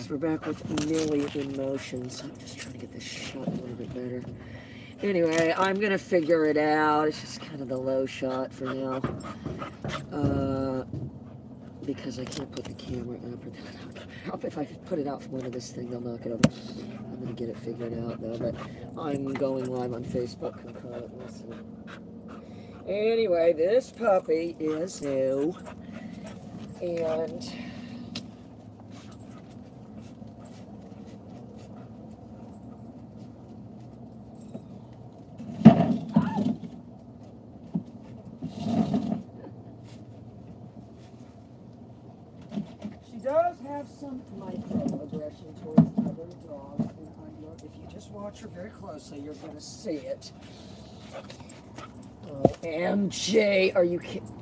We're back with Millie in motion. So I'm just trying to get this shot a little bit better. Anyway, I'm going to figure it out. It's just kind of the low shot for now. Because I can't put the camera up. If I put it out from under this thing, they'll knock it over. I'm going to get it figured out, though. But I'm going live on Facebook concurrently. So. Anyway, this puppy is new. And she does have some microaggression towards other dogs. And if you just watch her very closely, you're going to see it. Oh, MJ, are you kidding?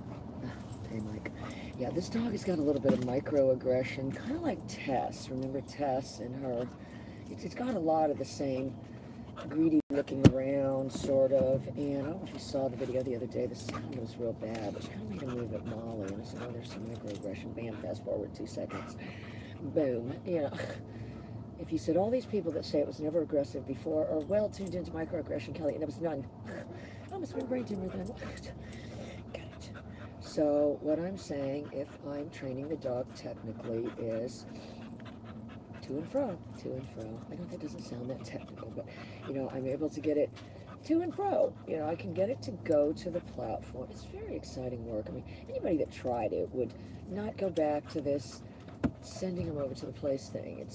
Hey, Mike. Yeah, this dog has got a little bit of microaggression, kind of like Tess. Remember Tess and her? It's got a lot of the same greedy looking around, sort of. And I don't know if you saw the video the other day. The sound was real bad, but she kind of made a move at Molly. And I said, oh, there's some microaggression. Bam, fast forward 2 seconds. Boom. You know, if you said all these people that say it was never aggressive before are well tuned into microaggression, Kelly, and there was none. I almost went brain tumor then. Got it. So what I'm saying, if I'm training the dog technically, is to and fro, to and fro. I know that doesn't sound that technical, but, you know, I'm able to get it to and fro. You know, I can get it to go to the platform. It's very exciting work. I mean, anybody that tried it would not go back to this sending them over to the place thing.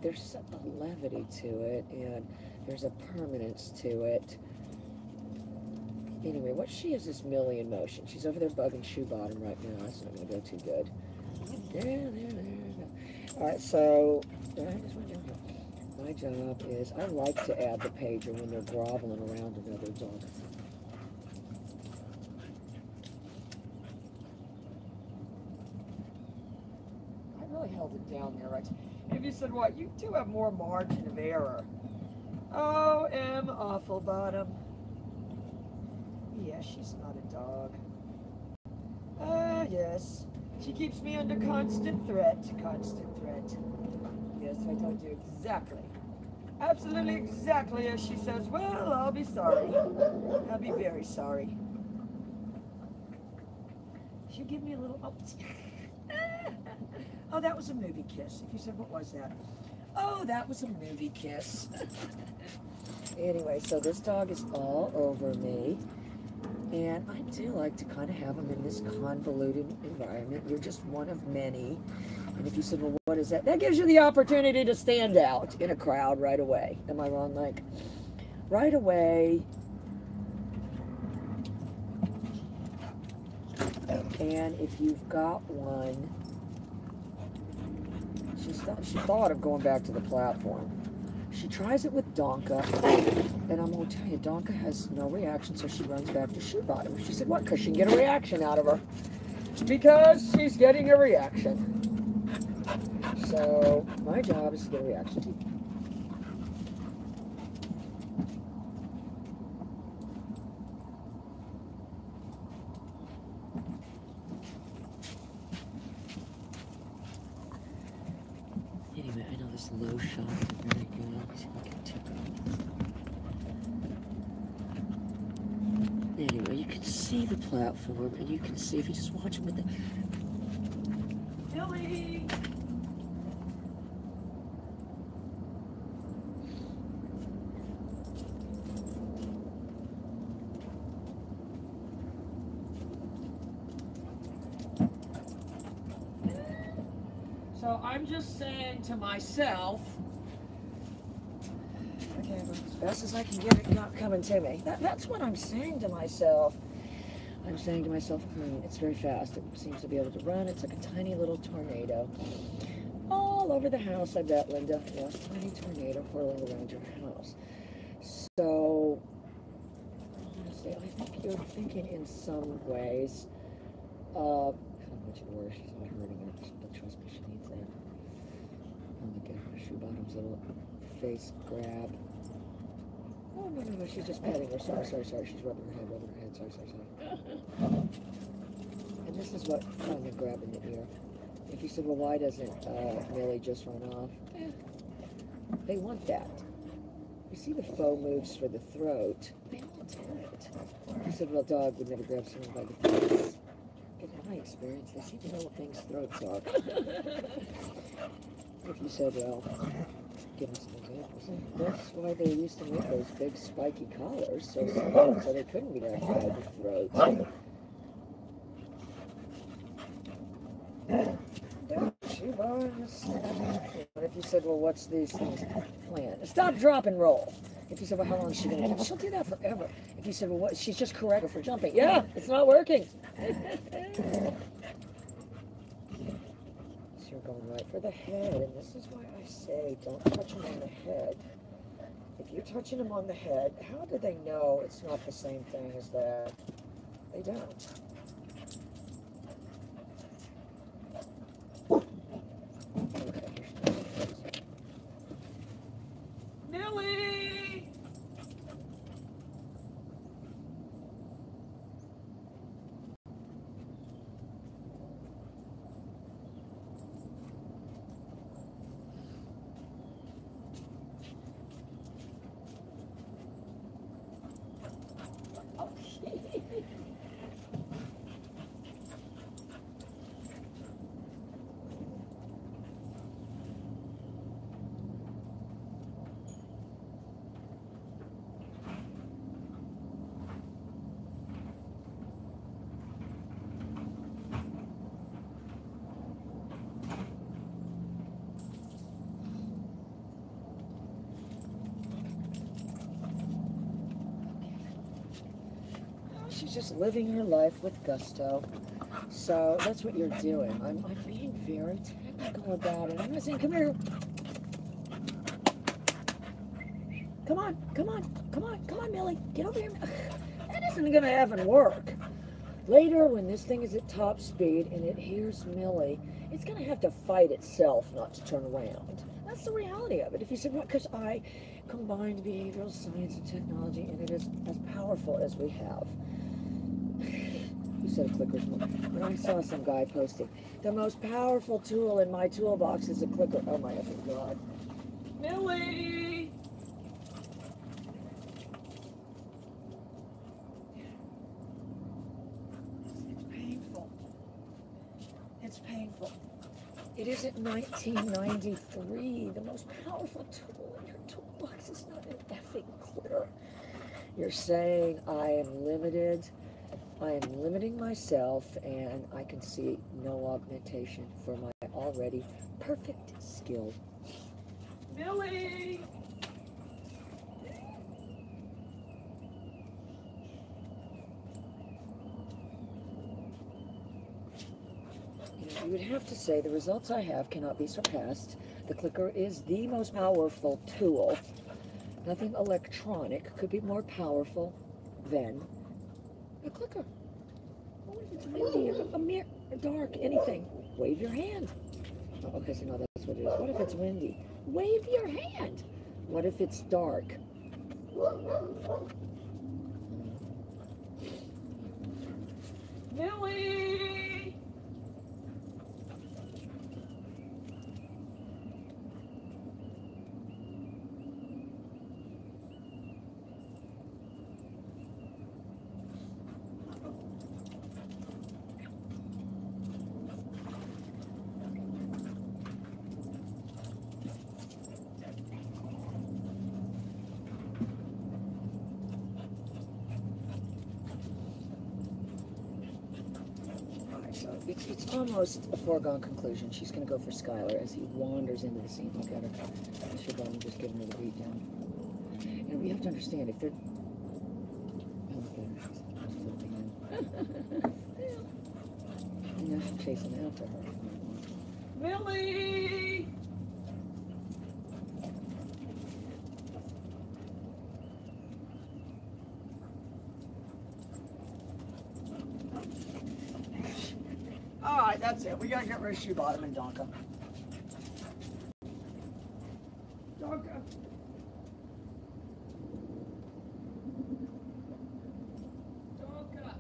There's such a levity to it, and there's a permanence to it. Anyway, what she is this Millie in motion. She's over there bugging shoe bottom right now. That's not going to go too good. There. All right, so my job is, I like to add the pager when they're groveling around another dog. I really held it down there, right? If you said, what, you do have more margin of error. Oh, M. Awful Bottom. Yeah, she's not a dog. Yes. She keeps me under constant threat. Yes, I told you exactly. Absolutely exactly as she says, well, I'll be sorry. I'll be very sorry. She'll give me a little, oh, that was a movie kiss. If you said, what was that? Oh, that was a movie kiss. Anyway, so this dog is all over me. And I do like to kind of have them in this convoluted environment. You're just one of many. And if you said, well, what is that? That gives you the opportunity to stand out in a crowd right away. Am I wrong, Mike? Right away. And if you've got one, she thought of going back to the platform. She tries it with Donka, and I'm going to tell you, Donka has no reaction, so she runs back to shoe bottom. She said, what? Because she can get a reaction out of her. Because she's getting a reaction. So my job is to get a reaction. Anyway, I know this low shot is very good. See if I can tip it. Anyway, you can see the platform, and you can see if you just watch them with the Billy. So I'm just saying to myself, okay, as fast as I can get it, not coming to me. That's what I'm saying to myself. I'm saying to myself, it's very fast. It seems to be able to run. It's like a tiny little tornado. All over the house, I bet, Linda. Yeah, tiny tornado whirling around your house. So, honestly, I think you're thinking in some ways of, how much worse, she's not hurting her, but trust me, she needs that. Oh my God, her shoe bottom's little face grab. Oh, no, she's just petting her. Sorry. She's rubbing her head. Sorry. And this is what trying to grab in the ear. If you said, well, why doesn't Millie just run off? They want that. You see the faux moves for the throat. They want it. If you said, well, dog would never grab someone by the throat. In my experience, they seem to know what things' throats are. If you said, well, give them some examples. That's why they used to make those big spiky collars so small, so they couldn't be grabbed by the throat. If you said, well, what's these things plan? Stop, drop, and roll. If you said, well, how long is she going to do? She'll do that forever. If you said, well, what? She's just correct for jumping. Yeah, it's not working. So you're going right for the head, and this is why I say don't touch him on the head. If you're touching him on the head, how do they know it's not the same thing as that? They don't. Millie! She's just living her life with gusto. So that's what you're doing. I'm being very technical about it. I'm not saying, come here. Come on, come on, come on, come on, Millie. Get over here. That isn't going to even work. Later, when this thing is at top speed and it hears Millie, it's going to have to fight itself not to turn around. That's the reality of it. If you said, what, because I combined behavioral science and technology, and it is as powerful as we have. You said a clicker's more. When I saw some guy posting, the most powerful tool in my toolbox is a clicker. Oh my effing God. Millie! It's painful. It's painful. It isn't 1993. The most powerful tool in your toolbox is not an effing clicker. You're saying I am limited. I am limiting myself, and I can see no augmentation for my already perfect skill. Millie! You would have to say the results I have cannot be surpassed. The clicker is the most powerful tool. Nothing electronic could be more powerful than a clicker. What if it's windy, a mirror, dark, anything? Wave your hand. Oh, okay, so no, that's what it is. What if it's windy? Wave your hand. What if it's dark? Millie! It's almost a foregone conclusion. She's going to go for Skylar as he wanders into the scene. Look at her. She'll go and just giving her the beat down. And we have to understand if they're... Oh, look at her. She's flipping in. And now she's chasing after her. Millie! Alright, that's it. We gotta get rid of Shoe Bottom and Donka. Donka. Donka.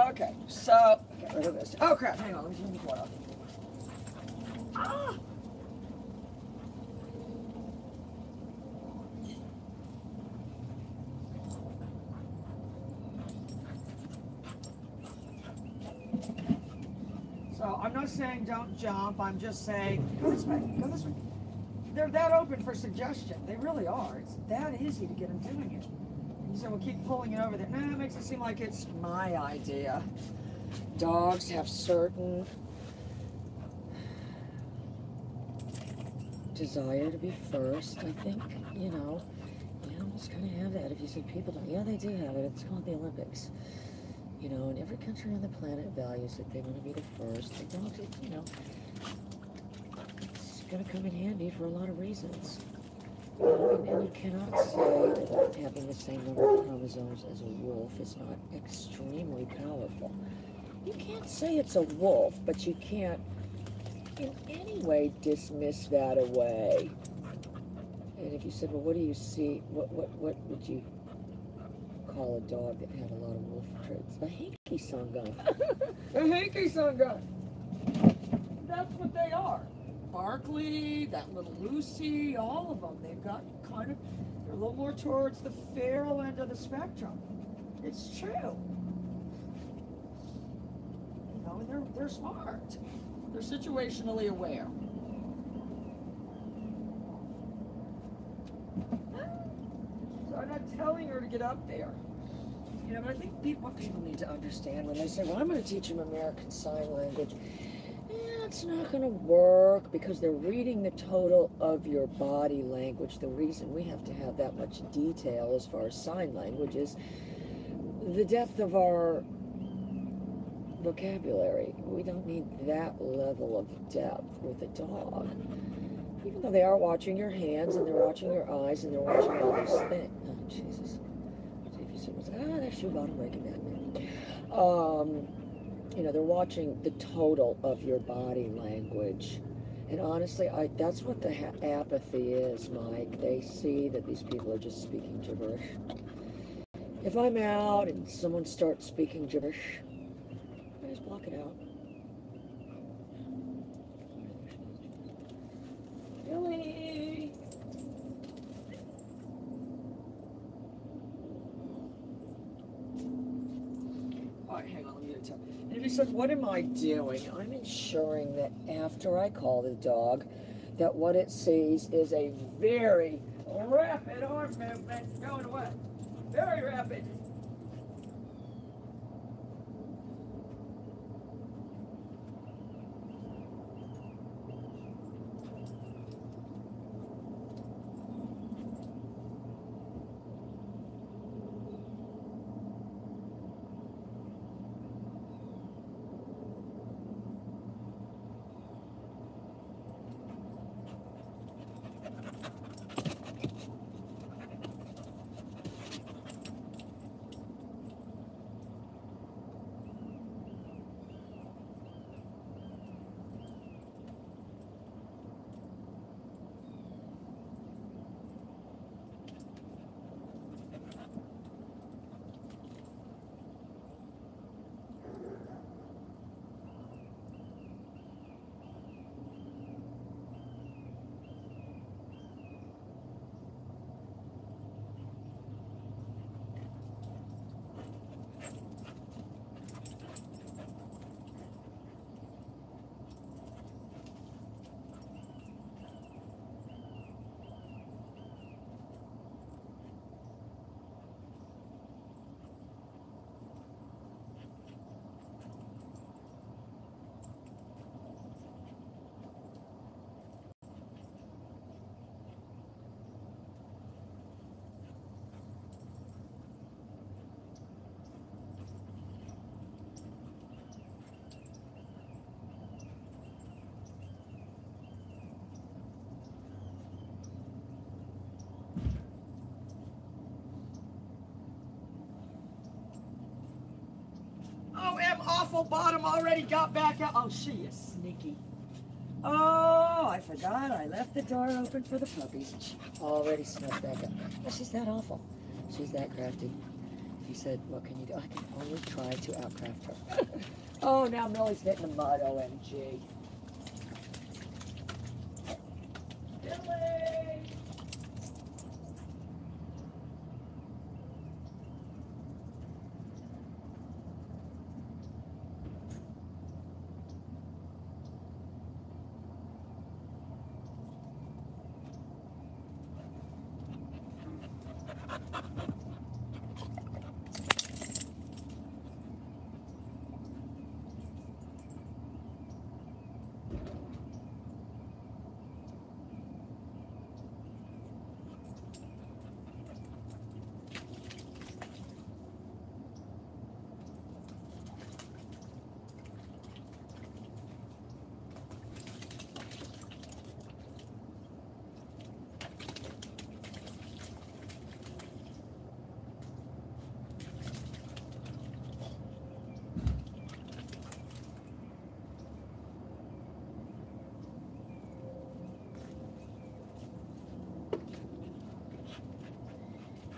Okay, so, get rid of this. Oh crap, hang on, let me turn the cord off. Ah! So I'm not saying don't jump, I'm just saying, go this way, go this way. They're that open for suggestion. They really are. It's that easy to get them doing it. And you say, well, keep pulling it over there. Nah, it makes it seem like it's my idea. Dogs have certain desire to be first, I think. You know, animals kind of have that. If you say people don't, yeah, they do have it. It's called the Olympics. You know, and every country on the planet values that they want to be the first. They don't, you know, it's going to come in handy for a lot of reasons. You know, and you cannot say that having the same number of chromosomes as a wolf is not extremely powerful. You can't say it's a wolf, but you can't in any way dismiss that away. And if you said, well, what do you see? What would you call a dog that had a lot of wolf traits? A Hanky Sangha. A Hanky Sangha. That's what they are. Barkley, that little Lucy, all of them. They've got kind of, they're a little more towards the feral end of the spectrum. It's true. You know, and they're smart. They're situationally aware. So I'm not telling her to get up there. You know, but I think what people need to understand when they say, well, I'm going to teach them American Sign Language. It's not going to work because they're reading the total of your body language. The reason we have to have that much detail as far as sign language is the depth of our vocabulary. We don't need that level of depth with a dog. Even though they are watching your hands and they're watching your eyes and they're watching all these things. Oh, Jesus. If you say, that shoe bottom breaking that. You know, they're watching the total of your body language. And honestly, that's what the apathy is, Mike. They see that these people are just speaking gibberish. If I'm out and someone starts speaking gibberish, I just block it out. Billy! Alright, hang on, let me get a tell. And if you said, what am I doing? I'm ensuring that after I call the dog, that what it sees is a very rapid arm movement going away. Very rapid. Oh, awful bottom already got back out. Oh, she is sneaky. Oh, I forgot. I left the door open for the puppies. She already snuck back up. Well, she's that awful. She's that crafty. If you said, what can you do? I can only try to outcraft her. Oh, now Millie's getting the mud. OMG. Millie!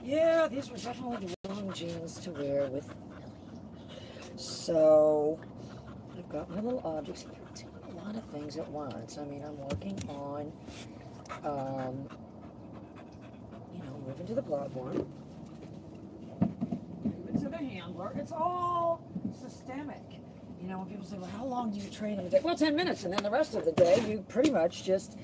Yeah, these were definitely the wrong jeans to wear with Millie. So, I've got my little objects. I'm doing a lot of things at once. I mean, I'm working on, moving to the platform, moving to the handler. It's all systemic. You know, when people say, well, how long do you train in a day? Well, 10 minutes, and then the rest of the day, you pretty much just,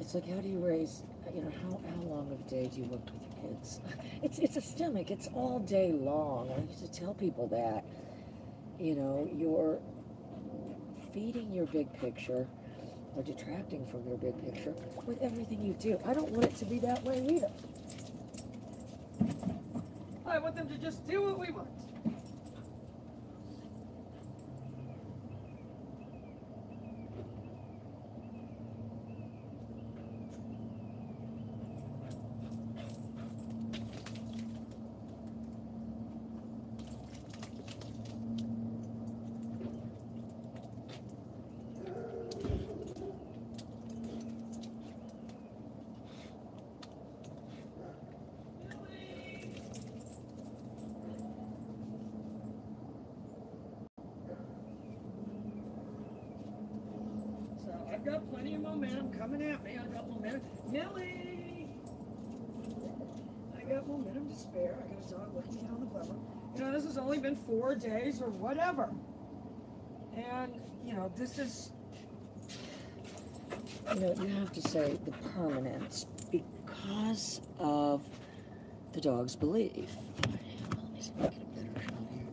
it's like, how do you raise, how long of a day do you work with your kids? It's systemic. It's all day long. I used to tell people that, you're feeding your big picture or detracting from your big picture with everything you do. I don't want it to be that way either. I want them to just do what we want. I've got plenty of momentum coming at me. I've got momentum. Millie! I got momentum to spare. I got a dog looking in on the blubber. This has only been 4 days or whatever. And, this is, you have to say the permanence because of the dog's belief. Let me see if I can get a better shot here.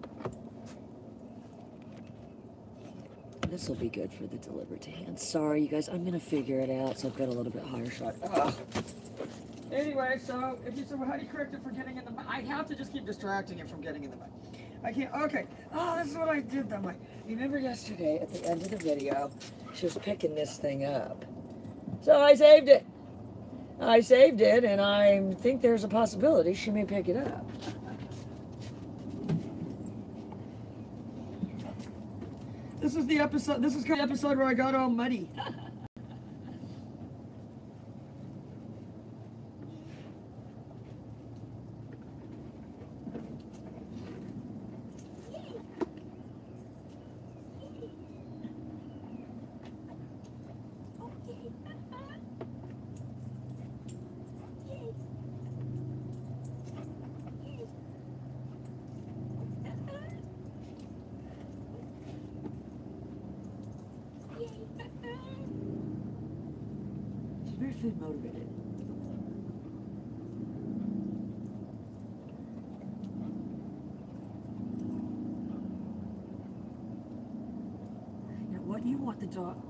This will be good for the delivered to hand. Sorry, you guys, I'm going to figure it out, so I've got a little bit higher shot. Ugh. Anyway, so if you said, well, how do you correct it for getting in the mud? I have to just keep distracting it from getting in the mud. I can't, okay. Oh, this is what I did though. Remember yesterday at the end of the video, she was picking this thing up. So I saved it. And I think there's a possibility she may pick it up. This is the episode where I got all muddy. She's very food motivated. Now, what you want the dog?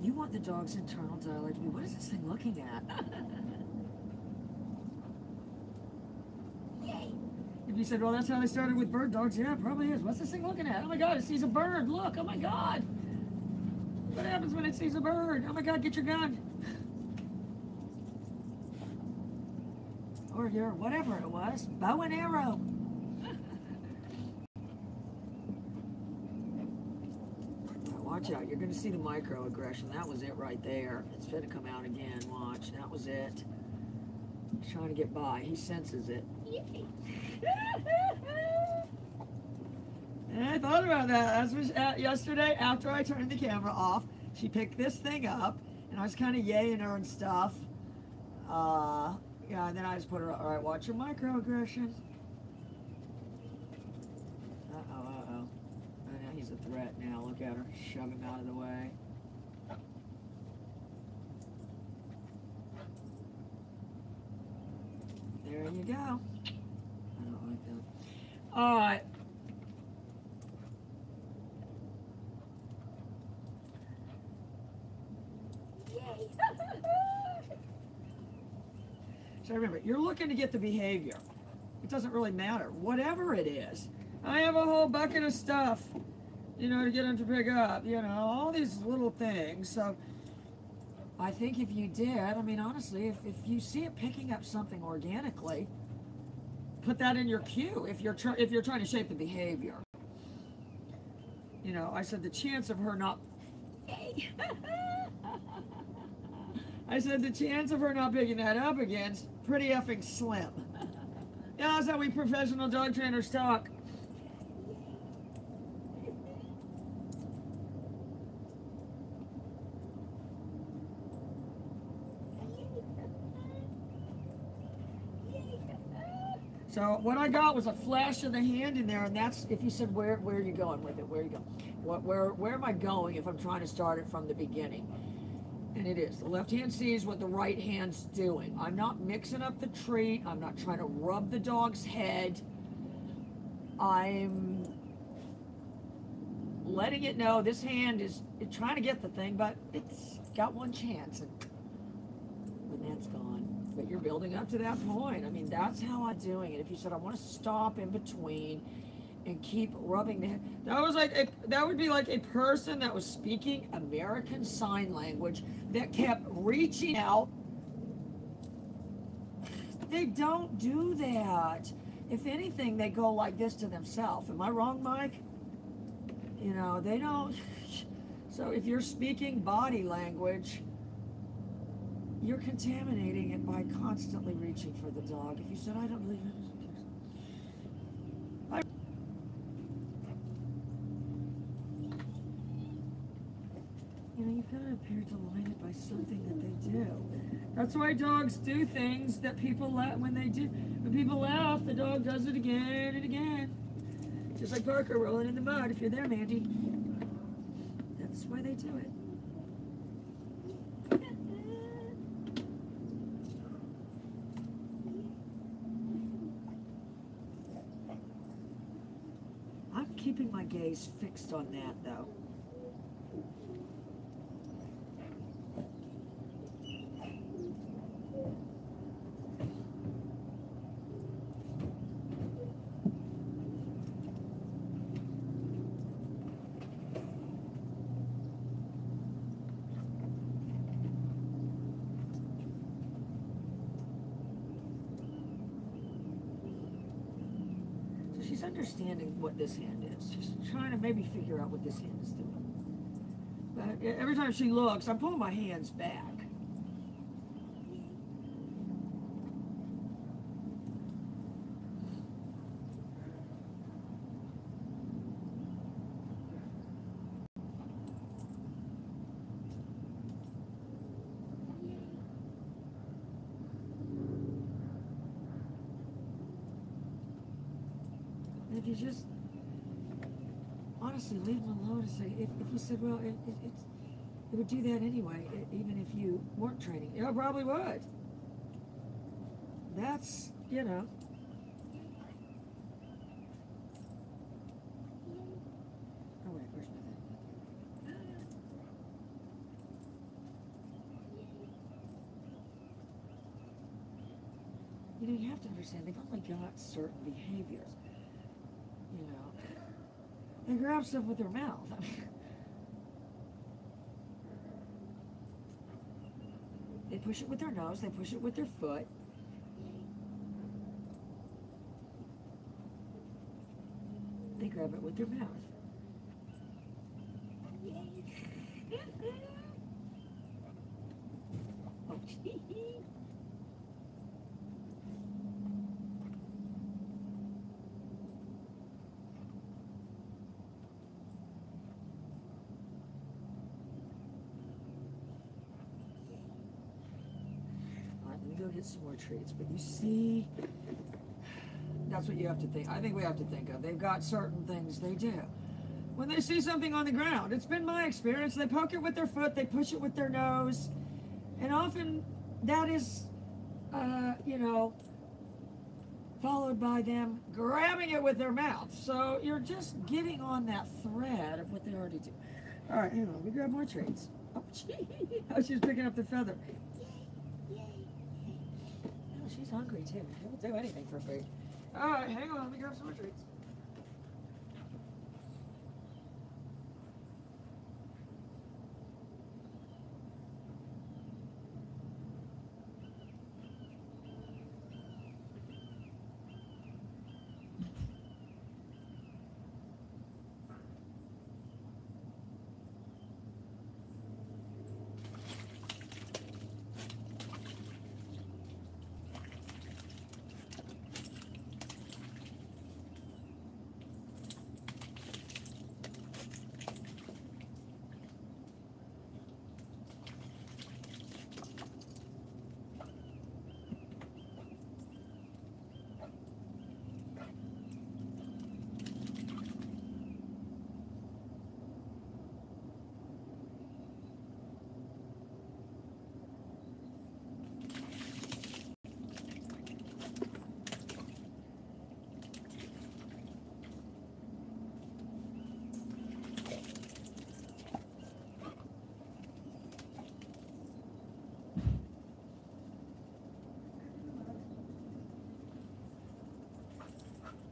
You want the dog's internal dialogue to be, what is this thing looking at? If you said, well, that's how they started with bird dogs, yeah, it probably is. What's this thing looking at? Oh my God, it sees a bird. Look, oh my God. What happens when it sees a bird? Oh my God, get your gun. Or your, whatever it was, bow and arrow. Now Watch out, you're going to see the microaggression. That was it right there. It's going to come out again, watch. That was it. He's trying to get by. He senses it. And I thought about that. That was yesterday after I turned the camera off. She picked this thing up, and I was kind of yaying her and stuff. Yeah, and then I just put her, all right, watch your microaggression. Uh-oh. Oh, now he's a threat now. Look at her. Shove him out of the way. There you go. I don't like that. All right. Yay. So remember, you're looking to get the behavior. It doesn't really matter. Whatever it is. I have a whole bucket of stuff, you know, to get him to pick up, you know, all these little things. So I think if you did, I mean, honestly, if you see it picking up something organically, put that in your cue if you're trying to shape the behavior. You know, I said the chance of her not... I said the chance of her not picking that up again's pretty effing slim. Yeah, that's how we professional dog trainers talk. So what I got was a flash of the hand in there, and that's if you said where are you going with it? Where are you going? Where am I going if I'm trying to start it from the beginning? And it is. The left hand sees what the right hand's doing. I'm not mixing up the treat. I'm not trying to rub the dog's head. I'm letting it know this hand is trying to get the thing, but it's got one chance, and when that's gone. But you're building up to that point. I mean, that's how I'm doing it. If you said I want to stop in between and keep rubbing the head, that would be like a person that was speaking American Sign Language that kept reaching out. They don't do that. If anything, they go like this to themselves. Am I wrong, Mike? You know, they don't. So if you're speaking body language, you're contaminating it by constantly reaching for the dog. If you said, I don't believe it. You know, you've got to appear to line it by something that they do. That's why dogs do things that people laugh when they do. When people laugh, the dog does it again and again. Just like Parker rolling in the mud. If you're there, Mandy, that's why they do it. I'm keeping my gaze fixed on that, though. She's understanding what this hand is. She's trying to maybe figure out what this hand is doing. But every time she looks, I'm pulling my hands back. If you just honestly leave them alone and say, if you said, well, it would do that anyway, even if you weren't training. It probably would. That's, you know. Oh, wait, where's my thing? You know, you have to understand, they've only got certain behaviors. You know, they grab stuff with their mouth. They push it with their nose, they push it with their foot. They grab it with their mouth. Oh, gee. Let me go get some more treats. But you see, that's what you have to think. I think we have to think of. They've got certain things they do. When they see something on the ground, it's been my experience, they poke it with their foot, they push it with their nose, and often that is, you know, followed by them grabbing it with their mouth. So you're just getting on that thread of what they already do. All right, hang on, let me grab more treats. Oh, gee. Oh, she's picking up the feather. Oh, she's hungry too. She'll do anything for food. All right, hang on, let me grab some more treats.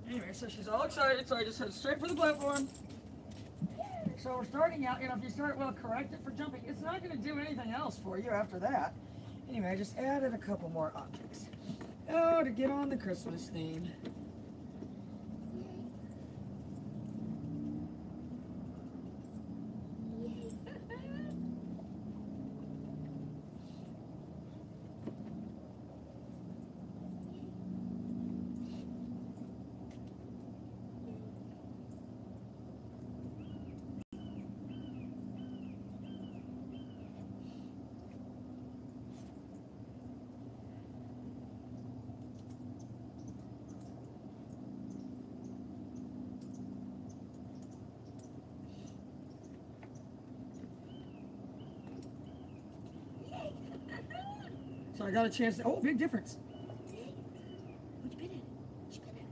Anyway, so she's all excited, so I just head straight for the platform. So we're starting out, you know, if you start, well, correct it for jumping. It's not going to do anything else for you after that. Anyway, I just added a couple more objects. Oh, to get on the Christmas theme. So I got a chance to, oh, big difference. What's been in it? What's been in it?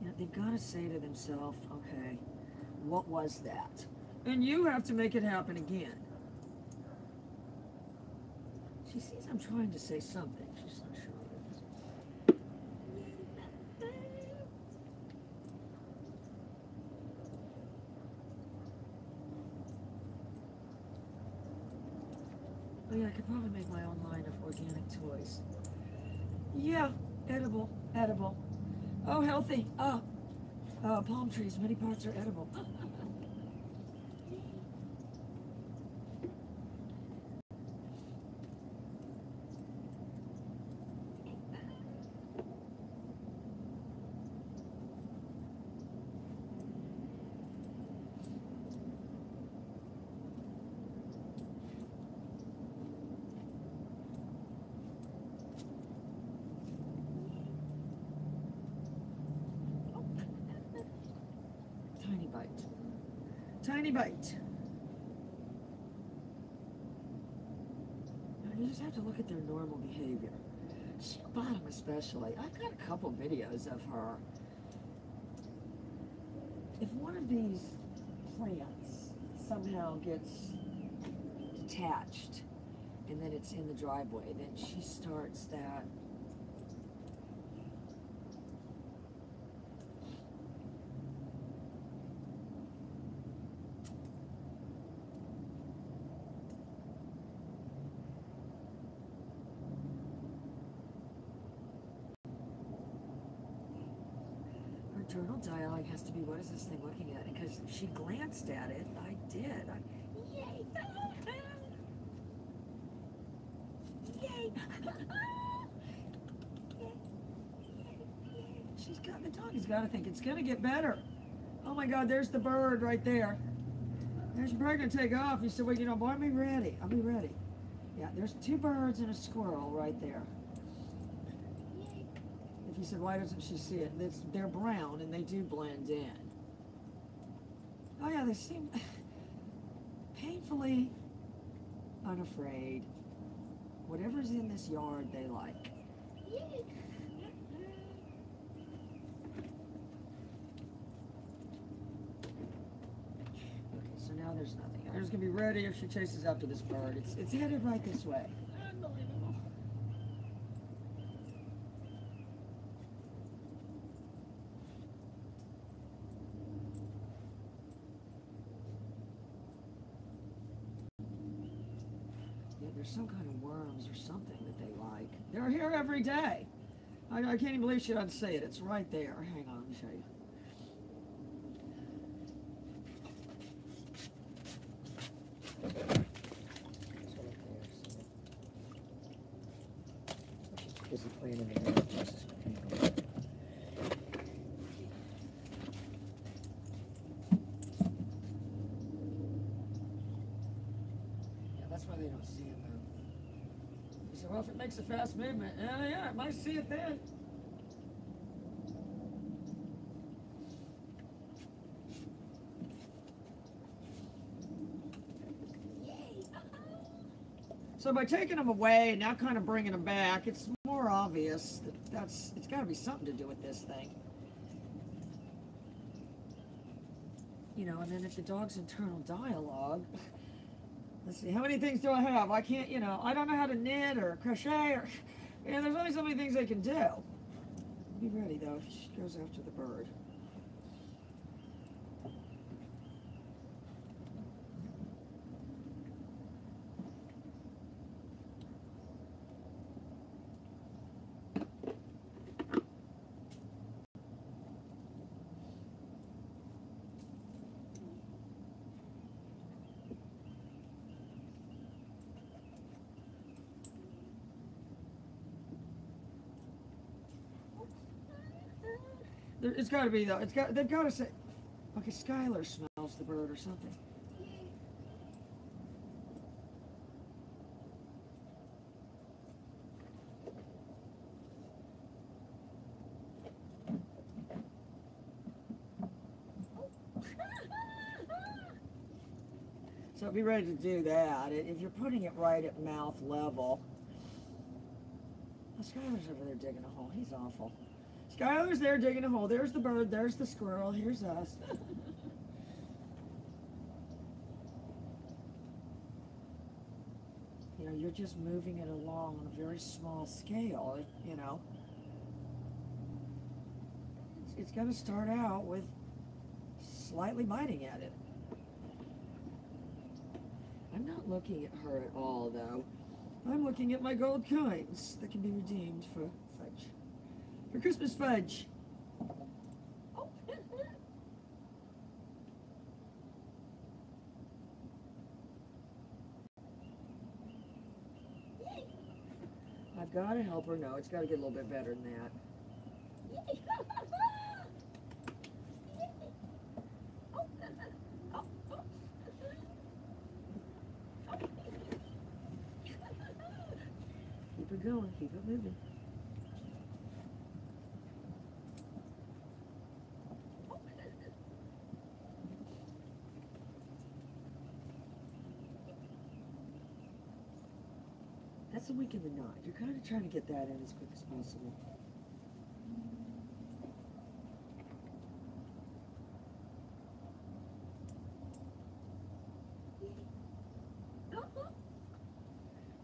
You know, they've got to say to themselves, okay, what was that? And you have to make it happen again. She sees I'm trying to say something. She's not sure what it is. Oh yeah, I could probably make my own line of organic toys. Yeah, edible, edible. Oh, healthy. Palm trees, many parts are edible. Tiny bite. Tiny bite. Now you just have to look at their normal behavior. Sheer bottom especially. I've got a couple videos of her. If one of these plants somehow gets detached and then it's in the driveway, then she starts that. Internal dialogue has to be, what is this thing looking at? Because she glanced at it. I did. Yay! Yay! The dog has got to think it's going to get better. Oh my God, there's the bird right there. There's probably going to take off. He said, well, you know, boy, I'll be ready. I'll be ready. Yeah, there's 2 birds and a squirrel right there. If you said, why doesn't she see it? They're brown and they do blend in. Oh yeah, they seem painfully unafraid. Whatever's in this yard, they like. Now there's nothing. There's gonna be ready if she chases after this bird. It's headed right this way. Unbelievable. Yeah, there's some kind of worms or something that they like. They're here every day. I can't even believe she doesn't see it. It's right there. Hang on, let me show you. Busy playing in the mirror. Yeah, that's why they don't see it though. You say, well, if it makes a fast movement, yeah, it might see it then. So by taking them away and now kind of bringing them back, it's more obvious that it's got to be something to do with this thing. You know, and then if the dog's internal dialogue, let's see, how many things do I have? I can't, you know, I don't know how to knit or crochet or, you know, there's only so many things they can do. Be ready though if she goes after the bird. It's got to be though. They've got to say, okay, Skylar smells the bird or something. So be ready to do that. If you're putting it right at mouth level. Oh, Skylar's over there digging a hole. He's awful. Skylar's there digging a hole. There's the bird. There's the squirrel. Here's us. You know, you're just moving it along on a very small scale, you know. It's going to start out with slightly biting at it. I'm not looking at her at all, though. I'm looking at my gold coins that can be redeemed for fudge. For Christmas fudge. I've got to help her. No, it's got to get a little bit better than that. Keep it going. Keep it moving. That's a wink in the nod. You're kind of trying to get that in as quick as possible.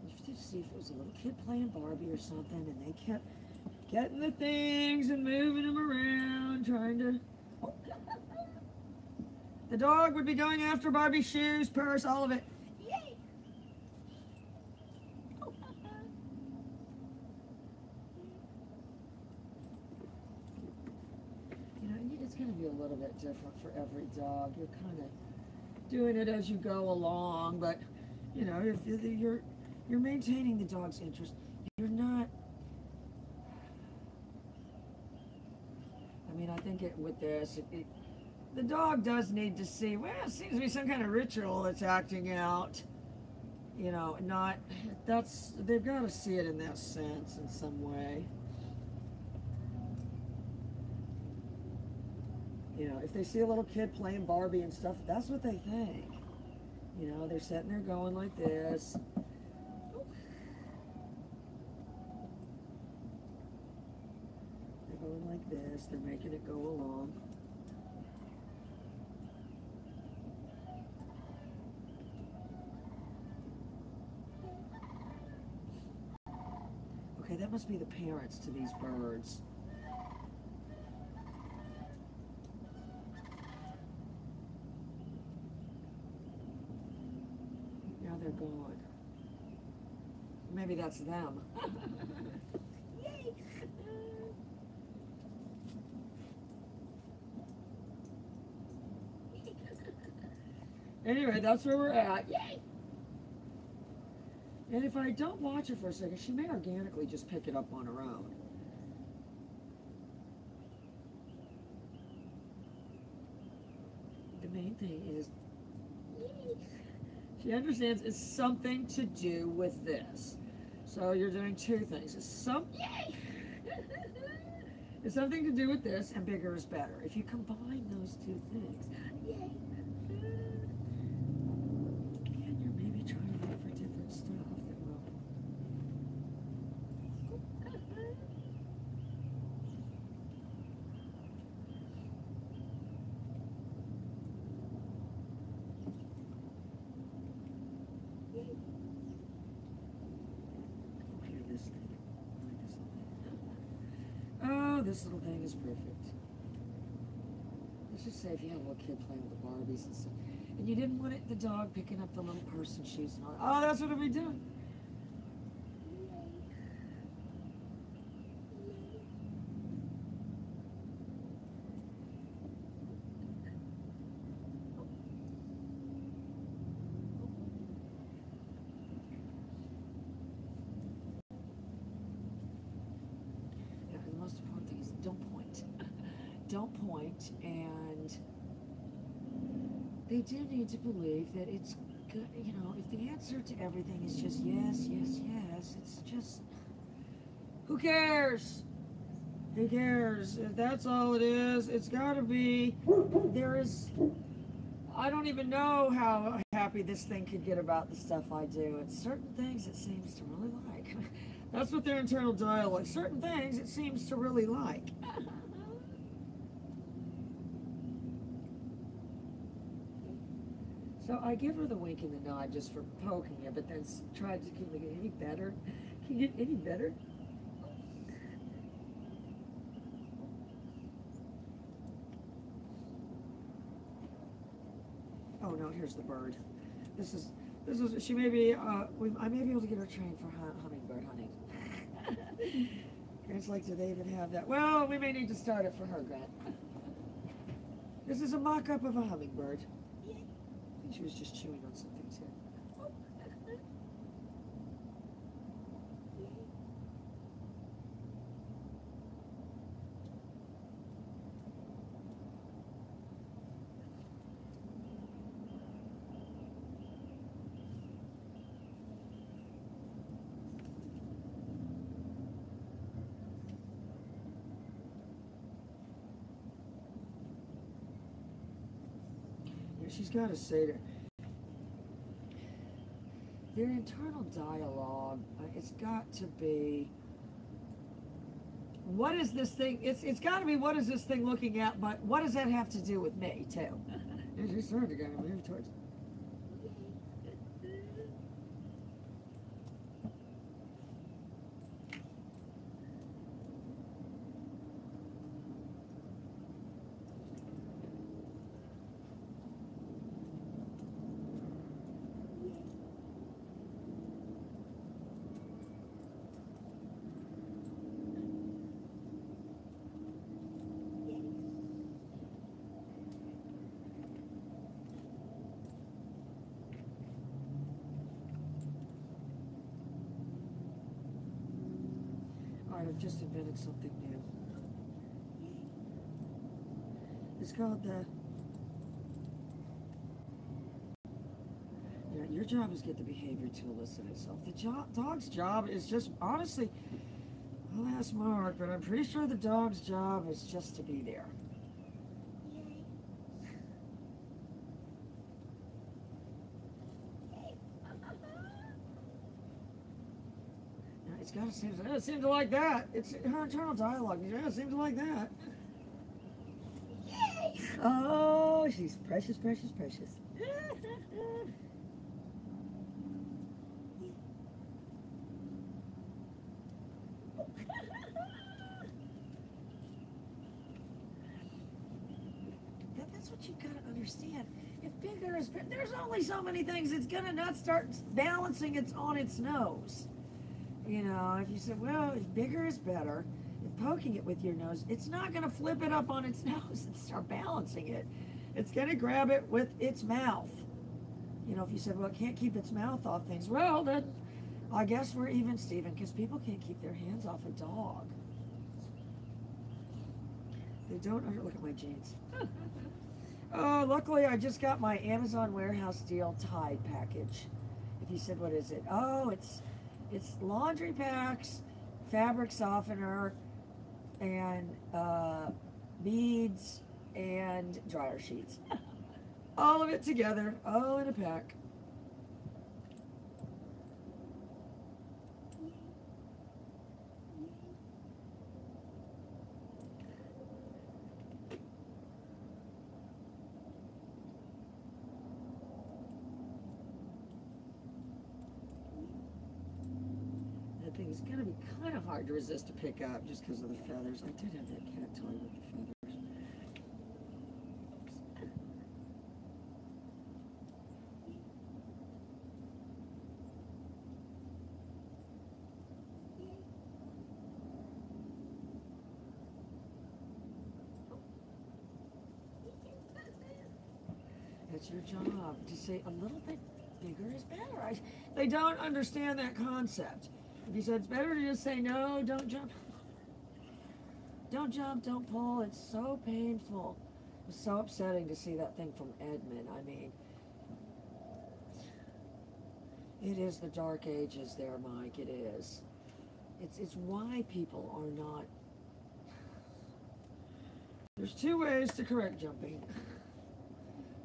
You should see if it was a little kid playing Barbie or something, and they kept getting the things and moving them around, trying to... The dog would be going after Barbie's shoes, purse, all of it. be a little bit different for every dog. You're kind of doing it as you go along, but you know, if you're maintaining the dog's interest, you're not. I mean, I think with this, the dog does need to see. Well, it seems to be some kind of ritual that's acting out. You know, not they've got to see it in that sense in some way. You know, if they see a little kid playing Barbie and stuff, that's what they think. You know, they're sitting there going like this. They're going like this. They're making it go along. Okay, that must be the parents to these birds. Now they're gone. Maybe that's them. Yay! Anyway, that's where we're at. Yay! And if I don't watch her for a second, she may organically just pick it up on her own. The main thing is, she understands it's something to do with this. So you're doing two things. It's something to do with this, and bigger is better. If you combine those two things, yay! And you're maybe trying to look for different stuff that will. This little thing is perfect. Let's just say if you had a little kid playing with the Barbies and stuff, and you didn't want the dog picking up the little person shoes and all that. Oh, that's what it'll be doing. Don't point, and they do need to believe that it's good. You know, if the answer to everything is just yes, yes, yes, it's just, who cares? Who cares? If that's all it is, it's got to be. I don't even know how happy this thing could get about the stuff I do. It's certain things it seems to really like. That's what their internal dialogue. Certain things it seems to really like. So I give her the wink and the nod just for poking it, but then tried to keep it any better. Can you get any better? Oh no, here's the bird. This is she may be I may be able to get her trained for hummingbird hunting. Grant's like, do they even have that? Well, we may need to start it for her, Grant. This is a mock-up of a hummingbird. I think she was just chewing on something too. She's got to say that their internal dialogue, it's got to be, what is this thing? It's got to be, what is this thing looking at? But what does that have to do with me too? And she started to kind of move towards it. right, I've just invented something new. It's called the... Yeah, your job is get the behavior to elicit itself. The dog's job is just, honestly, I'll ask Mark, but I'm pretty sure the dog's job is just to be there. It's got to seem, it seems to like that. It's her internal dialogue. Yeah, it seems to like that. Yay! Oh, she's precious, precious, precious. That's what you've got to understand. If bigger is better, there's only so many things it's gonna not start balancing it on its nose. You know, if you said, well, if bigger is better, if poking it with your nose, it's not going to flip it up on its nose and start balancing it. It's going to grab it with its mouth. You know, if you said, well, it can't keep its mouth off things, well, then I guess we're even, Stephen, because people can't keep their hands off a dog. They don't, look at my jeans. Oh, luckily I just got my Amazon warehouse deal Tide package. If you said, what is it? Oh, it's laundry packs, fabric softener, and beads, and dryer sheets. All of it together, all in a pack. Thing's gonna be kind of hard to resist to pick up just because of the feathers. I did have that cat toy with the feathers. It's your job to say a little bit bigger is better. They don't understand that concept. If you said it's better to just say no, don't jump. Don't jump, don't pull. It's so painful. It's so upsetting to see that thing from Edmund. I mean, it is the dark ages there, Mike. It is. It's why people are not. There's two ways to correct jumping.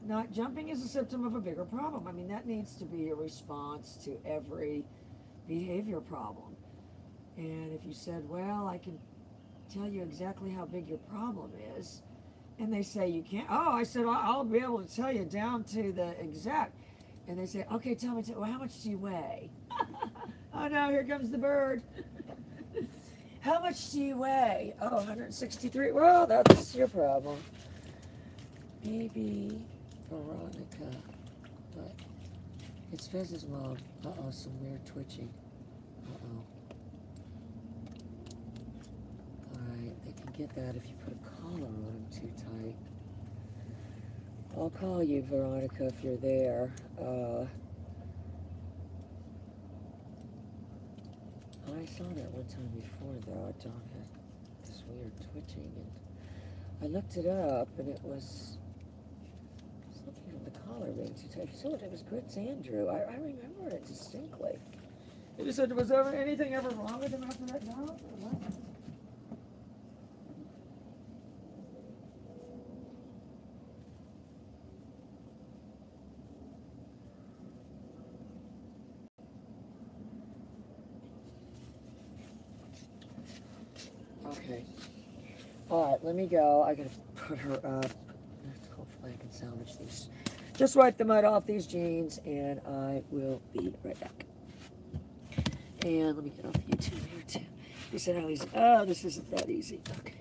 Not jumping is a symptom of a bigger problem. I mean, that needs to be a response to every behavior problem. And if you said, well, I can tell you exactly how big your problem is, and they say you can't, oh, I said, I'll be able to tell you down to the exact, and they say, okay, tell me, well, how much do you weigh? Oh no, here comes the bird. How much do you weigh? Oh, 163. Well, that's your problem. Maybe Veronica, but it's Fez's mom. Uh-oh, some weird twitching. Uh-oh. Alright, they can get that if you put a collar on him too tight. I'll call you, Veronica, if you're there. I saw that one time before, though. A dog had this weird twitching, and I looked it up, and it was something on the collar being too tight. So it was Grits Andrew. I remember it distinctly. You just said, was there anything ever wrong with him after that dog? Or what? Okay. Alright, let me go. I gotta put her up. Hopefully I can salvage these. Just wipe the mud off these jeans, and I will be right back. And let me get off YouTube here too. You said how easy. Oh, this isn't that easy. Okay.